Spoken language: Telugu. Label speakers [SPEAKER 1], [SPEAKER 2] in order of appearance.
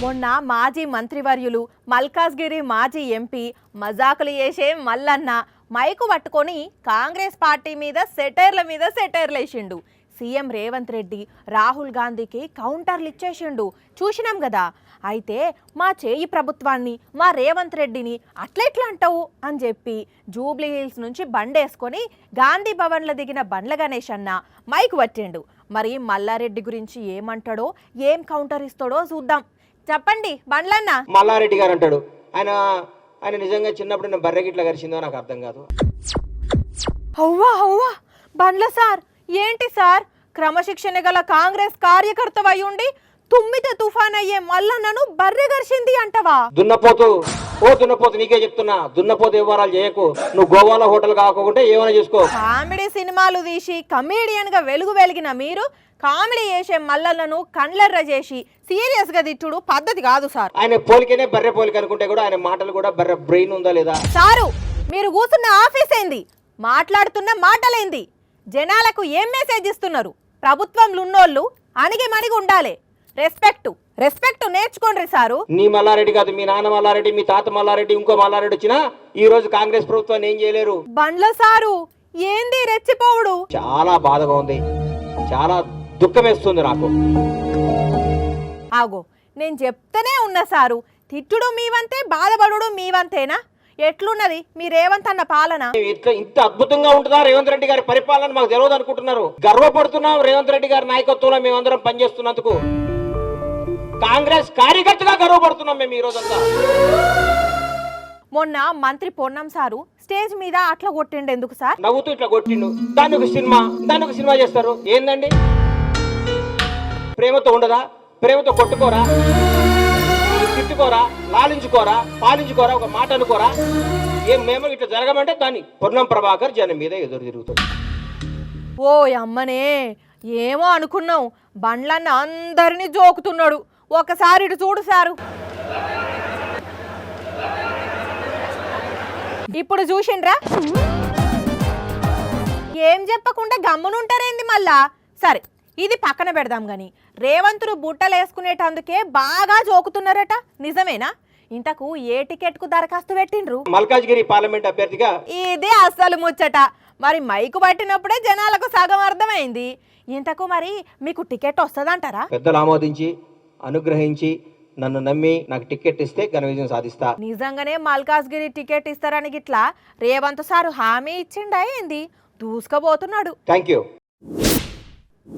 [SPEAKER 1] మొన్న మాజీ మంత్రివర్యులు మల్కాజ్గిరి మాజీ ఎంపీ మజాకులు చేసే మల్లన్న మైకు పట్టుకొని కాంగ్రెస్ పార్టీ మీద సెటైర్లు వేసిండు. సీఎం రేవంత్ రెడ్డి రాహుల్ గాంధీకి కౌంటర్లు ఇచ్చేసిండు, చూసినాం కదా. అయితే మా చేయి ప్రభుత్వాన్ని, మా రేవంత్ రెడ్డిని అట్లెట్లా అంటావు అని చెప్పి జూబ్లీ హిల్స్ నుంచి బండేసుకొని గాంధీ భవన్లో దిగిన బండ్ల గణేష్ అన్న మైకు పట్టిండు. మరి మల్లారెడ్డి గురించి ఏమంటాడో, ఏం కౌంటర్ ఇస్తాడో చూద్దాం. చెప్పండి బండ్లన్న.
[SPEAKER 2] మల్లారెడ్డి గారు అంటాడు, ఆయన నిజంగా చిన్నప్పుడు నేను బర్రె గిట్ల గరిచిందో నాకు అర్థం కాదు.
[SPEAKER 1] హవ్వా బండ్ల సార్, ఏంటి సార్ క్రమశిక్షణ గల కాంగ్రెస్ కార్యకర్త అయ్యుండి తుమ్మితే తుఫాన్ అయ్యే మల్లన్నను బర్రె గరిచింది అంటవా?
[SPEAKER 2] దున్నపోతు నీకే చెప్తున్నా, దున్నపోతు వ్యవహారాలు చేయకు. నువ్వు గోవాలో హోటల్ కాకుంటే ఏమైనా చేసుకో.
[SPEAKER 1] కామెడీ సినిమాలు తీసి కమేడియన్ గా వెలిగిన మీరు కామెడీ చేసే మల్లన్నను కండ్లెర్ర చేసి సీరియస్ గా తిట్టుడు పద్ధతి కాదు సార్.
[SPEAKER 2] ఆయన పోలికనే బర్రె పోలిక అనుకుంటే కూడా ఆయన మాటలు కూడా బర్రె బ్రెయిన్ ఉందా లేదా?
[SPEAKER 1] సారు, మీరు కూర్చున్న ఆఫీస్ ఏంది, మాట్లాడుతున్న మాటలేంది, జనాలకు ఏం మెసేజ్ ఇస్తున్నారు? ప్రభుత్వంలో ఉన్నోళ్ళు అణిగి మణిగి ఉండాలి. రెస్పెక్ట్ నేర్చుకోండి సారు.
[SPEAKER 2] నీ మల్లారెడ్డి కాదు, మీ నాన్న మల్లారెడ్డి, మీ తాత మల్లారెడ్డి, ఇంకో మల్లారెడ్డి వచ్చినా ఈ రోజు కాంగ్రెస్ ప్రభుత్వాన్ని ఏం చేయలేరు.
[SPEAKER 1] బండ్ల సారు, ఏంది రెచ్చిపోవుడు?
[SPEAKER 2] చాలా బాధగా ఉంది, చాలా దుఃఖం వేస్తుంది నాకు.
[SPEAKER 1] ఆగో, నేను చెప్తూనే ఉన్నా సారు, తిట్టుడు మీవంతే, బాధపడుడు మీవంతేనా? ఎట్లున్నది మీ రేవంత్ అన్న పాలన?
[SPEAKER 2] ఇంత అద్భుతంగా ఉంటుందా రేవంత్ రెడ్డి గారి పరిపాలన? మాకు తెలియదు అనుకుంటున్నారు. గర్వపడుతున్నాం రేవంత్ రెడ్డి గారి నాయకత్వంలో మేమందరం పనిచేస్తున్నందుకు. కాంగ్రెస్ కార్యకర్తగా గర్వపడుతున్నాం మేము ఈ రోజంతా.
[SPEAKER 1] మొన్న మంత్రి పొన్నం సారు స్టేజ్ మీద అట్లా కొట్టిండు ఎందుకు సార్?
[SPEAKER 2] నవ్వుతూ ఇట్లా కొట్టిండు. దాన్ని ఒక సినిమా చేస్తారు. ఏందండి, ప్రేమతో ఉండదా? ప్రేమతో కొట్టుకోరా, తిట్టుకోరా, లాలించుకోరా, పాలించుకోరా, ఒక మాట అనుకోరా? ఏం మేము ఇట్లా జరగమంటే దాన్ని పొన్నం ప్రభాకర్ జనం మీద ఎదురు తిరుగుతాడు.
[SPEAKER 1] ఓ అమ్మనే, ఏమో అనుకున్నాం, బండ్లన్న అందరినీ జోకుతున్నాడు. ఒకసారి ఇటు చూడు సారు. ఇప్పుడు చూసిండ్రా? ఏం చెప్పకుండా గమ్మునుంటారేంది మళ్ళా? సరే, ఇది పక్కన పెడదాం గాని, రేవంతులు బుట్టలు వేసుకునేటందుకే బాగా జోకుతున్నారట, నిజమేనా? ఇంతకు ఏ టికెట్ కు దరఖాస్తు పెట్టిండ్రు?
[SPEAKER 2] మల్కాజ్గిరి పార్లమెంట్ అభ్యర్థిగా.
[SPEAKER 1] ఇదే అస్సలు ముచ్చట. మరి మైకు పట్టినప్పుడే జనాలకు సగం అర్థమైంది. ఇంతకు మరి మీకు టికెట్ వస్తుందంటారా?
[SPEAKER 2] పెద్దలు ఆమోదించి అనుగ్రహించి నన్ను నమ్మి నాకు టికెట్ ఇస్తే ఘన విజయం సాధిస్తా.
[SPEAKER 1] నిజంగానే మల్కాజ్గిరి టికెట్ ఇస్తారని గిట్లా రేవంత్ సారు హామీ ఇచ్చిండా ఏంది? దూసుకపోతున్నాడు.
[SPEAKER 2] Thank you.